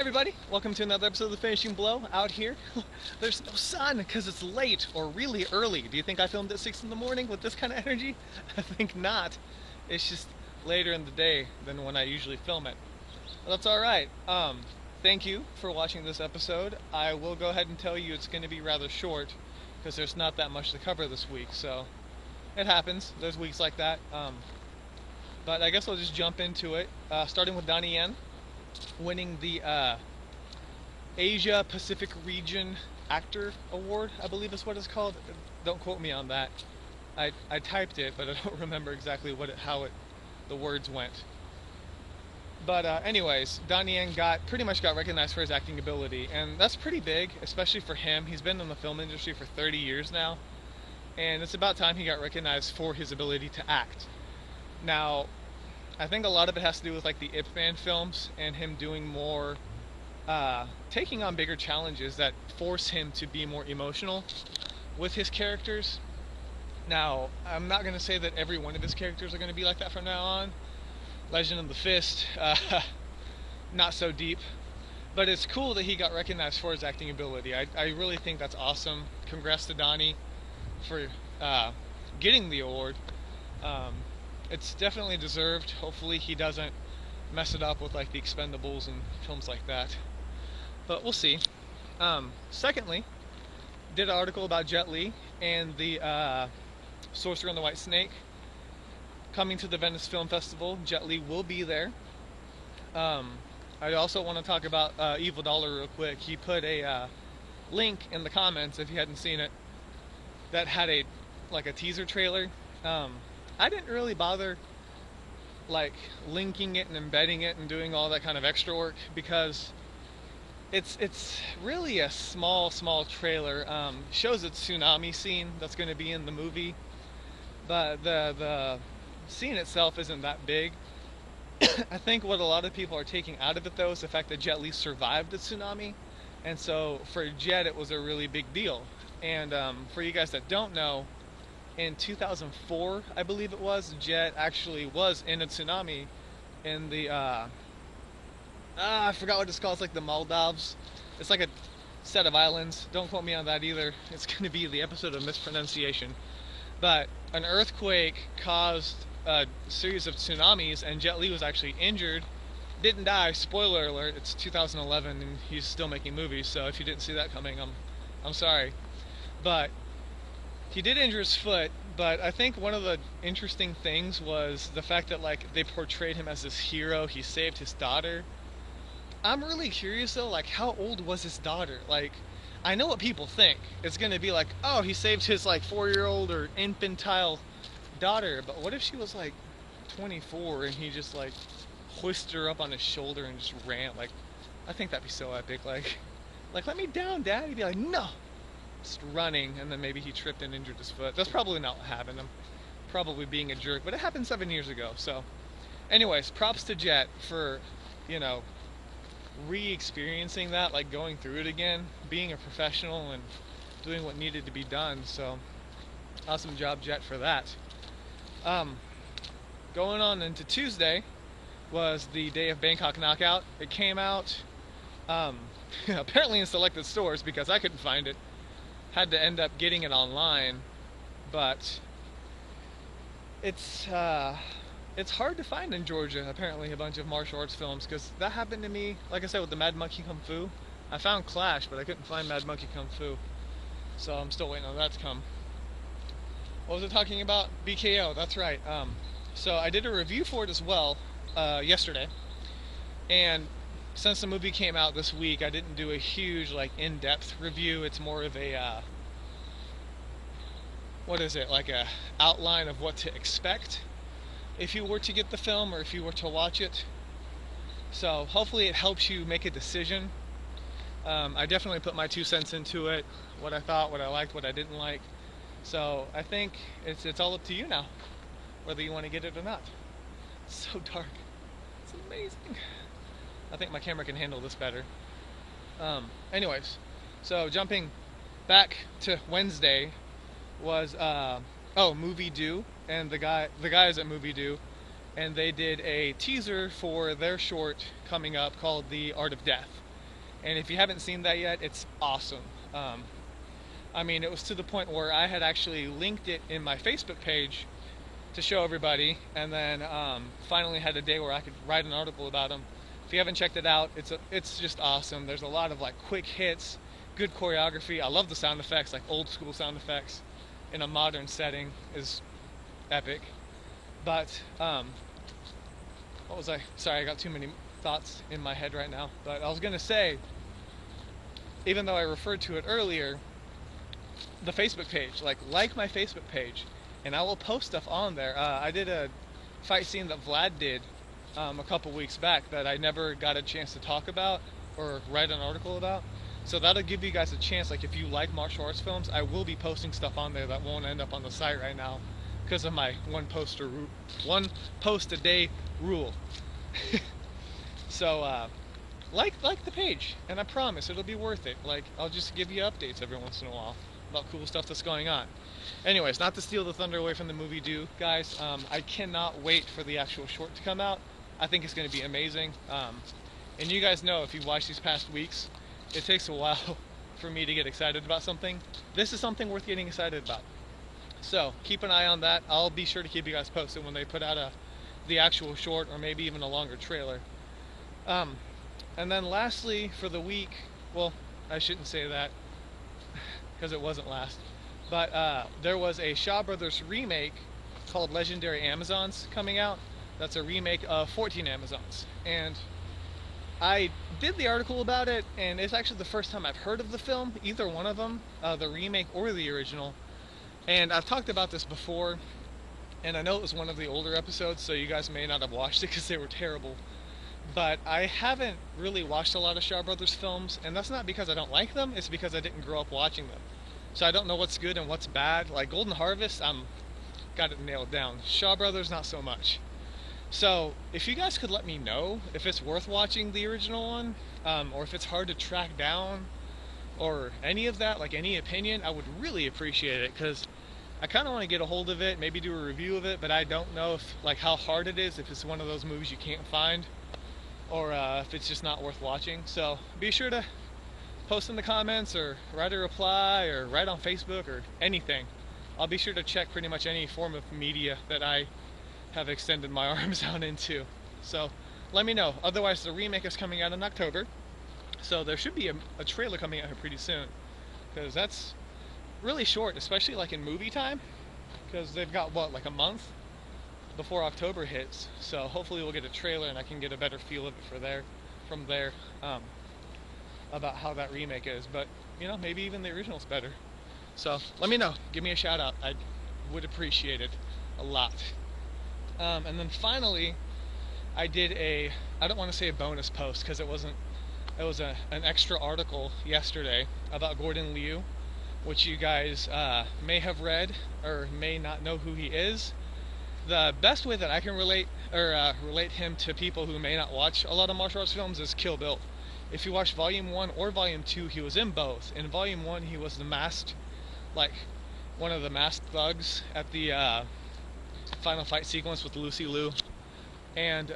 everybody, welcome to another episode of The Finishing Blow. Out here, there's no sun because it's late or really early. Do you think I filmed at 6 in the morning with this kind of energy? I think not. It's just later in the day than when I usually film it. But that's alright. Thank you for watching this episode. I will go ahead and tell you it's going to be rather short because there's not that much to cover this week, so it happens. There's weeks like that. But I guess I'll just jump into it, starting with Donnie Yen winning the Asia Pacific Region Actor Award, I believe is what it's called. Don't quote me on that. I typed it, but I don't remember exactly how the words went. But anyways, Donnie Yen pretty much got recognized for his acting ability, and that's pretty big, especially for him. He's been in the film industry for 30 years now, and it's about time he got recognized for his ability to act. Now, I think a lot of it has to do with like the Ip Man films and him doing more, taking on bigger challenges that force him to be more emotional with his characters. Now, I'm not going to say that every one of his characters are going to be like that from now on. Legend of the Fist, not so deep. But it's cool that he got recognized for his acting ability. I really think that's awesome. Congrats to Donnie for getting the award. It's definitely deserved. Hopefully he doesn't mess it up with like the Expendables and films like that. But we'll see. Secondly, did an article about Jet Li and the Sorcerer and the White Snake coming to the Venice Film Festival. Jet Li will be there. I also want to talk about Evil Dollar real quick. He put a link in the comments, if you hadn't seen it, that had a teaser trailer. I didn't really bother like linking it and embedding it and doing all that kind of extra work because it's really a small trailer. Shows a tsunami scene that's going to be in the movie, but the scene itself isn't that big. I think what a lot of people are taking out of it though is the fact that Jet Li survived the tsunami, and so for Jet it was a really big deal. And for you guys that don't know, in 2004, I believe it was, Jet actually was in a tsunami in the, I forgot what it's called. It's like the Maldives. It's like a set of islands. Don't quote me on that either. It's going to be the episode of mispronunciation. But an earthquake caused a series of tsunamis, and Jet Li was actually injured. Didn't die. Spoiler alert, it's 2011 and he's still making movies, so if you didn't see that coming, I'm sorry. But he did injure his foot, but I think one of the interesting things was the fact that like they portrayed him as this hero. He saved his daughter. I'm really curious though, like how old was his daughter? Like, I know what people think. It's gonna be like, oh, he saved his like 4-year-old or infantile daughter, but what if she was like 24 and he just like hoisted her up on his shoulder and just ran? Like, I think that'd be so epic. Like let me down, Dad. He'd be like, no. Just running, and then maybe he tripped and injured his foot. That's probably not what happened. I'm probably being a jerk, but it happened 7 years ago. So anyways, props to Jet for, re-experiencing that, like going through it again, being a professional and doing what needed to be done. So awesome job, Jet, for that. Going on into Tuesday was the day of Bangkok Knockout. It came out apparently in selected stores because I couldn't find it. Had to end up getting it online, but it's hard to find in Georgia, apparently, a bunch of martial arts films, because that happened to me, like I said, with the Mad Monkey Kung Fu. I found Clash, but I couldn't find Mad Monkey Kung Fu, so I'm still waiting on that to come. What was I talking about? BKO, that's right. So I did a review for it as well yesterday, and since the movie came out this week, I didn't do a huge, like, in-depth review. It's more of a, like a outline of what to expect if you were to get the film or if you were to watch it. So hopefully it helps you make a decision. I definitely put my 2 cents into it, what I thought, what I liked, what I didn't like. So I think it's all up to you now, whether you want to get it or not. It's so dark. It's amazing. I think my camera can handle this better. Anyways, so jumping back to Wednesday was Movie Do, and the guys at Movie Do, and they did a teaser for their short coming up called The Art of Death. And if you haven't seen that yet, it's awesome. I mean, it was to the point where I had actually linked it in my Facebook page to show everybody, and then finally had a day where I could write an article about them. If you haven't checked it out, it's just awesome. There's a lot of like quick hits, good choreography. I love the sound effects, like old school sound effects in a modern setting is epic. But what was I? Sorry, I got too many thoughts in my head right now. But I was gonna say, even though I referred to it earlier, the Facebook page, like my Facebook page, and I will post stuff on there. I did a fight scene that Vlad did a couple weeks back that I never got a chance to talk about or write an article about. So that'll give you guys a chance. Like if you like martial arts films, I will be posting stuff on there that won't end up on the site right now because of my one post a day rule. So like the page, and I promise it'll be worth it. Like I'll just give you updates every once in a while about cool stuff that's going on. Anyways, not to steal the thunder away from the movie due, guys. I cannot wait for the actual short to come out. I think it's going to be amazing. And you guys know, if you've watched these past weeks, it takes a while for me to get excited about something. This is something worth getting excited about. So keep an eye on that. I'll be sure to keep you guys posted when they put out the actual short, or maybe even a longer trailer. And then lastly for the week, well, I shouldn't say that because it wasn't last, but there was a Shaw Brothers remake called Legendary Amazons coming out. That's a remake of 14 Amazons, and I did the article about it, and it's actually the first time I've heard of the film, either one of them, the remake or the original. And I've talked about this before, and I know it was one of the older episodes, so you guys may not have watched it because they were terrible. But I haven't really watched a lot of Shaw Brothers films, and that's not because I don't like them, it's because I didn't grow up watching them. So I don't know what's good and what's bad. Like Golden Harvest, got it nailed down. Shaw Brothers, not so much. So if you guys could let me know if it's worth watching the original one, or if it's hard to track down, or any of that, like any opinion, I would really appreciate it, because I kind of want to get a hold of it, maybe do a review of it, but I don't know if like how hard it is, if it's one of those movies you can't find, or if it's just not worth watching. So be sure to post in the comments, or write a reply, or write on Facebook, or anything. I'll be sure to check pretty much any form of media that I have extended my arms out into. So let me know. Otherwise, the remake is coming out in October, so there should be a trailer coming out here pretty soon, because that's really short, especially like in movie time, because they've got what, like a month before October hits. So hopefully we'll get a trailer and I can get a better feel of it from there, about how that remake is. But you know, maybe even the original's better. So let me know. Give me a shout out. I would appreciate it a lot. And then finally, I did I don't want to say a bonus post, because it was an extra article yesterday about Gordon Liu, which you guys may have read or may not know who he is. The best way that I can relate him to people who may not watch a lot of martial arts films is Kill Bill. If you watch Volume 1 or Volume 2, he was in both. In Volume 1, he was one of the masked thugs at the final fight sequence with Lucy Liu. And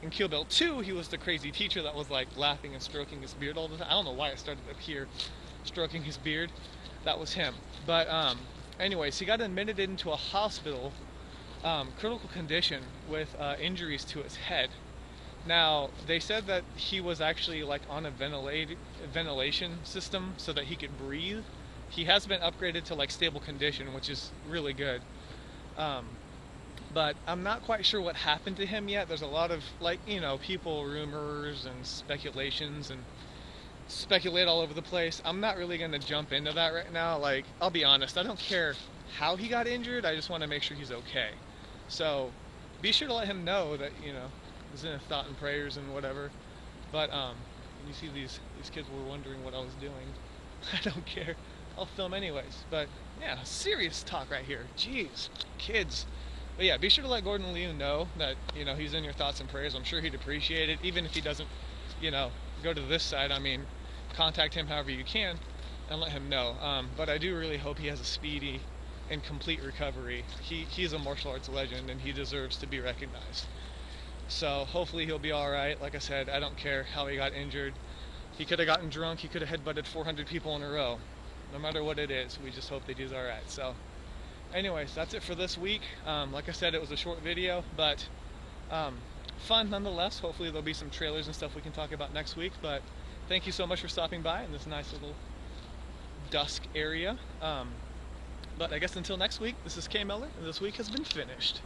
in Kill Bill 2, he was the crazy teacher that was like laughing and stroking his beard all the time. I don't know why it started up here, stroking his beard. That was him. But anyways, he got admitted into a hospital, critical condition, with injuries to his head. Now, they said that he was actually like on a ventilation system so that he could breathe. He has been upgraded to like stable condition, which is really good. But I'm not quite sure what happened to him yet. There's a lot of, like, you know, people, rumors and speculations, and speculate all over the place. I'm not really going to jump into that right now. Like, I'll be honest, I don't care how he got injured. I just want to make sure he's okay. So be sure to let him know that, you know, he's in a thought and prayers and whatever. But you see these kids were wondering what I was doing. I don't care. I'll film anyways. But yeah, serious talk right here. Jeez, kids. But yeah, be sure to let Gordon Liu know that, you know, he's in your thoughts and prayers. I'm sure he'd appreciate it, even if he doesn't, you know, go to this side. I mean, contact him however you can and let him know. But I do really hope he has a speedy and complete recovery. He's a martial arts legend, and he deserves to be recognized. So hopefully he'll be all right. Like I said, I don't care how he got injured. He could have gotten drunk. He could have headbutted 400 people in a row. No matter what it is, we just hope they do all right. So, anyways, that's it for this week. Like I said, it was a short video, but fun nonetheless. Hopefully there'll be some trailers and stuff we can talk about next week. But thank you so much for stopping by in this nice little dusk area. But I guess until next week, this is K Meller, and this week has been finished.